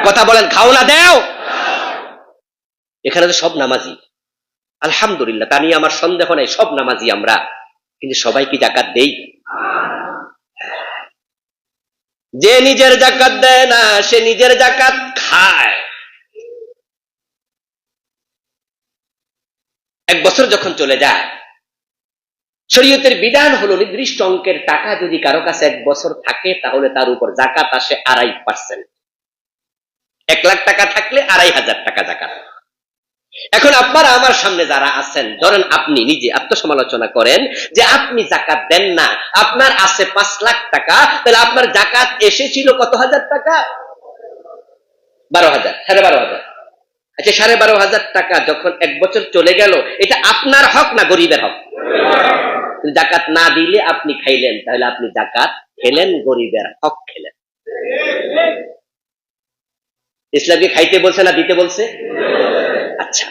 কথা বলেন, খাও না দেও। এখানে তো সব নামাজি, আলহামদুলিল্লাহ, তা নিয়ে আমার সন্দেহ নাই, সব নামাজি আমরা, কিন্তু সবাই কি যাকাত দেই? যে নিজের যাকাত দেয় না সে নিজের যাকাত খায়। এক বছর যখন চলে যায়, শরীয়তের বিধান হলো নির্দিষ্ট অঙ্কের টাকা যদি কারো কাছে এক বছর থাকে, তাহলে তার উপর যাকাত আসে 2.5%। 1 লাখ টাকা থাকলে 2,500 টাকা যাকাত। এখন আপনারা আমার সামনে যারা আছেন, ধরেন আপনি নিজে আত্মসমালোচনা করেন যে আপনি যাকাত দেন না, আপনার আছে 5 লাখ টাকা, তাহলে আপনার যাকাত এসেছিল কত হাজার টাকা? 12,000, 12,500। আচ্ছা, 12,500 টাকা যখন এক বছর চলে গেল, এটা আপনার হক না গরিবের হক? যাকাত না দিলে আপনি খাইলেন, তাহলে আপনি যাকাত খেলেন, গরিবের হক খেলেন। ইসলামকে খাইতে বলছে না দিতে বলছে? আচ্ছা,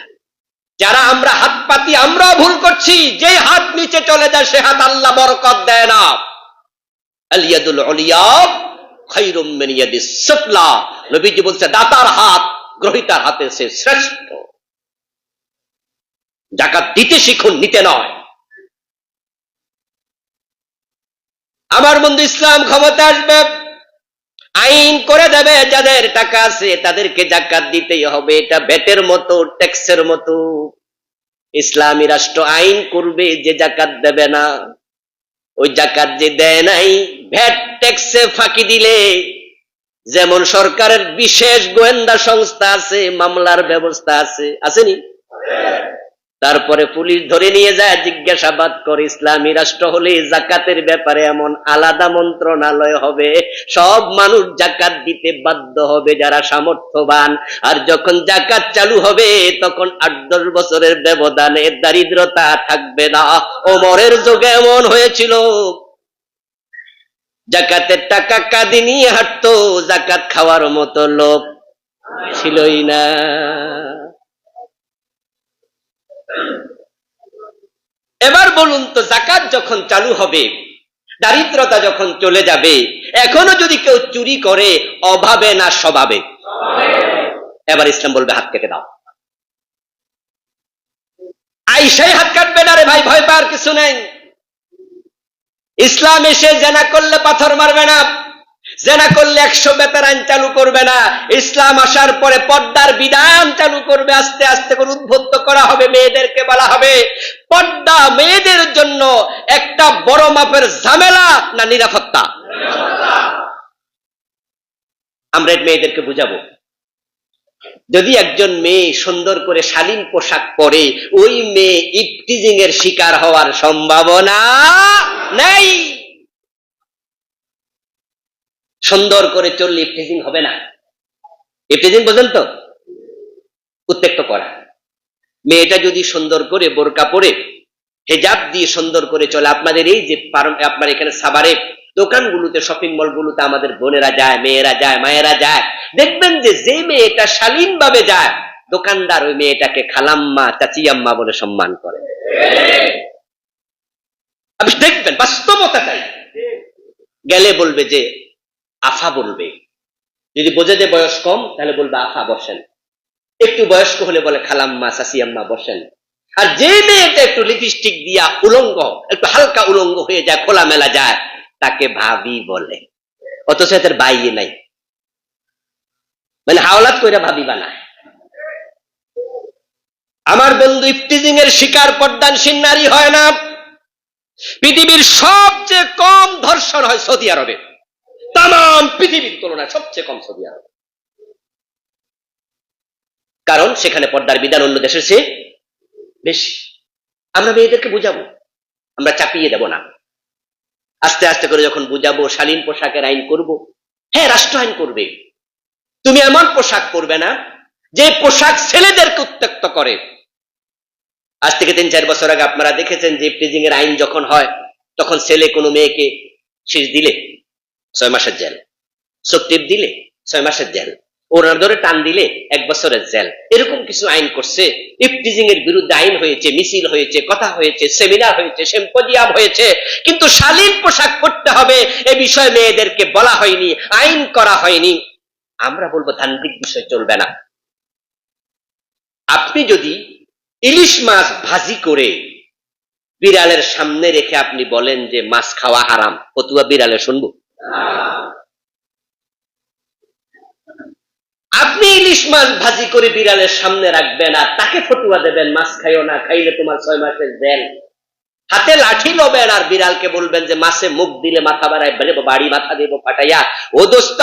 যারা আমরা হাত পাতি, আমরা ভুল করছি। যে হাত নিচে চলে যায় সে হাত আল্লাহ বরকত দেয় না। আল ইয়াদুল উলিয়া খায়রুম মিন ইয়াদিস সুফলা, নবীজি বলছে দাতার হাত গ্রহীতার হাতে সে শ্রেষ্ঠ। যাকাত দিতে শিখুন, নিতে নয়। আমার বন্ধু, ইসলাম ক্ষমতা আসবে, আইন করে দেবে যাদের টাকা আছে তাদেরকে যাকাত দিতেই হবে। এটা ভ্যাটের মতো, ট্যাক্সের মতো। ইসলামী রাষ্ট্র আইন করবে যে যাকাত দেবে না, ওই যাকাত যে দেয় নাই, ভ্যাট ট্যাক্সে ফাঁকি দিলে, যেমন সরকারের বিশেষ গোয়েন্দা সংস্থা আছে, মামলার ব্যবস্থা আছে, আসেনি? তারপরে পুলিশ ধরে নিয়ে যায়, জিজ্ঞাসাবাদ করে। ইসলামী রাষ্ট্র হলে যাকাতের ব্যাপারে এমন আলাদা মন্ত্রণালয় হবে, সব মানুষ যাকাত দিতে বাধ্য হবে যারা সামর্থ্যবান। আর যখন যাকাত চালু হবে, তখন 8-10 বছরের ব্যবধানে দারিদ্রতা থাকবে না। ওমরের যুগে এমন হয়েছিল, যাকাতের টাকা কাঁধে নিয়ে হাঁটতো, যাকাত খাওয়ার মতো লোক ছিলই না। এবার বলুন তো, যাকাত যখন চালু হবে, দারিদ্রতা যখন চলে যাবে, এখনো যদি কেউ চুরি করে, অভাবে না স্বভাবে? এবার ইসলাম বলবে হাত কেটে দাও। আইসাই হাত কাটবে না রে ভাই, ভয় পাওয়ার কিছু নেই। ইসলাম এসে জেনা করলে পাথর মারবে না, জেনা করলে 100 বেতার আইন চালু করবে না। ইসলাম আসার পরে পর্দার বিধান চালু করবে, আস্তে আস্তে করে উদ্বুদ্ধ করা হবে। মেয়েদেরকে বলা হবে পর্দা মেয়েদের জন্য একটা বড় মাপের ঝামেলা না নিরাপত্তা। আমরা মেয়েদেরকে বুঝাবো, যদি একজন মেয়ে সুন্দর করে শালীন পোশাক পরে, ওই মেয়ে ইফটিজিং এর শিকার হওয়ার সম্ভাবনা নাই। সুন্দর করে চললে ইফটিজিং হবে না। ইফটিজিং বোঝেন তো? উত্তেক্ত করা। মেয়েটা যদি সুন্দর করে বোরকা পরে, হেজাব দিয়ে সুন্দর করে চলে, আপনাদের এই যে আপনার এখানে সাভারে দোকানগুলোতে, শপিং মলগুলোতে আমাদের বোনেরা যায়, মেয়েরা যায়, মায়েরা যায়, দেখবেন যে মেয়েটা শালীন ভাবে যায়, দোকানদার ওই মেয়েটাকে খালাম্মা, চাচিয়াম্মা বলে সম্মান করে। আপনি দেখবেন বাস্তবতাটাই। গেলে বলবে যে আফা বলবে, যদি বোঝে যে বয়স কম তাহলে বলবে আফা বসেন, একটু বয়স্ক হলে বলে খালাম্মা, চাচিয়াম্মা বসেন। আর যে মেয়েটা একটু লিপস্টিক দিয়া উলঙ্গ, একটু হালকা উলঙ্গ হয়ে যায়, খোলামেলা যায়, তাকে ভাবি বলে। অথচ এদের বাইয়ে নাই, মানে হাওলাত কইরা ভাবি বানায়। আমার বন্ধু ইফটিজিং এর শিকার পর্দানসীন নারী হয় না। পৃথিবীর সবচেয়ে কম ধর্ষণ হয় সৌদি আরবে, তাম পৃথিবীর তুলনায় সবচেয়ে কম সৌদি আরবে। কারণ সেখানে পর্দার বিধান অন্য দেশের চেয়ে বেশি। আমরা মেয়েদেরকে বুঝাবো, আমরা চাপিয়ে দেব না। আস্তে আস্তে করে যখন বুঝাবো, শালীন পোশাকের আইন করব। হ্যাঁ, রাষ্ট্র আইন করবে। তুমি এমন পোশাক পরবে না যে পোশাক ছেলেদেরকে উত্ত্যক্ত করে। আজ থেকে 3-4 বছর আগে আপনারা দেখেছেন যে ইফটিজিং এর আইন যখন হয়, তখন ছেলে কোনো মেয়েকে শীষ দিলে 6 মাসের জেল, চোখ টিপ দিলে 6 মাসের জেল, ওনার ধরে টান দিলে 1 বছরের জেল, এরকম কিছু আইন করছে। ইফটিজিং এর বিরুদ্ধে আইন হয়েছে, মিছিল হয়েছে, কথা হয়েছে, সেমিনার হয়েছে, সিম্পোজিয়াম হয়েছে, কিন্তু শালীন পোশাক পরতে হবে এ বিষয়ে মেয়েদেরকে বলা হয়নি, আইন করা হয়নি। আমরা বলবো ধান্দিক বিষয় চলবে না। আপনি যদি ইলিশ মাছ ভাজি করে বিড়ালের সামনে রেখে আপনি বলেন যে মাছ খাওয়া হারাম, ফতুয়া বিড়ালে শুনবো? আপনি ইলিশ মাছ ভাজি করে বিড়ালের সামনে রাখবেন আর তাকে ফতুয়া দেবেন মাছ খাইও না, খাইলে তোমার 6 মাসের জেল। হাতে লাঠি লবেন আর বিড়ালকে বলবেন যে মাছে মুখ দিলে মাথা বাড়ায়, বাড়ি মাথা দেবো ফাটাইয়া। ও দোস্ত,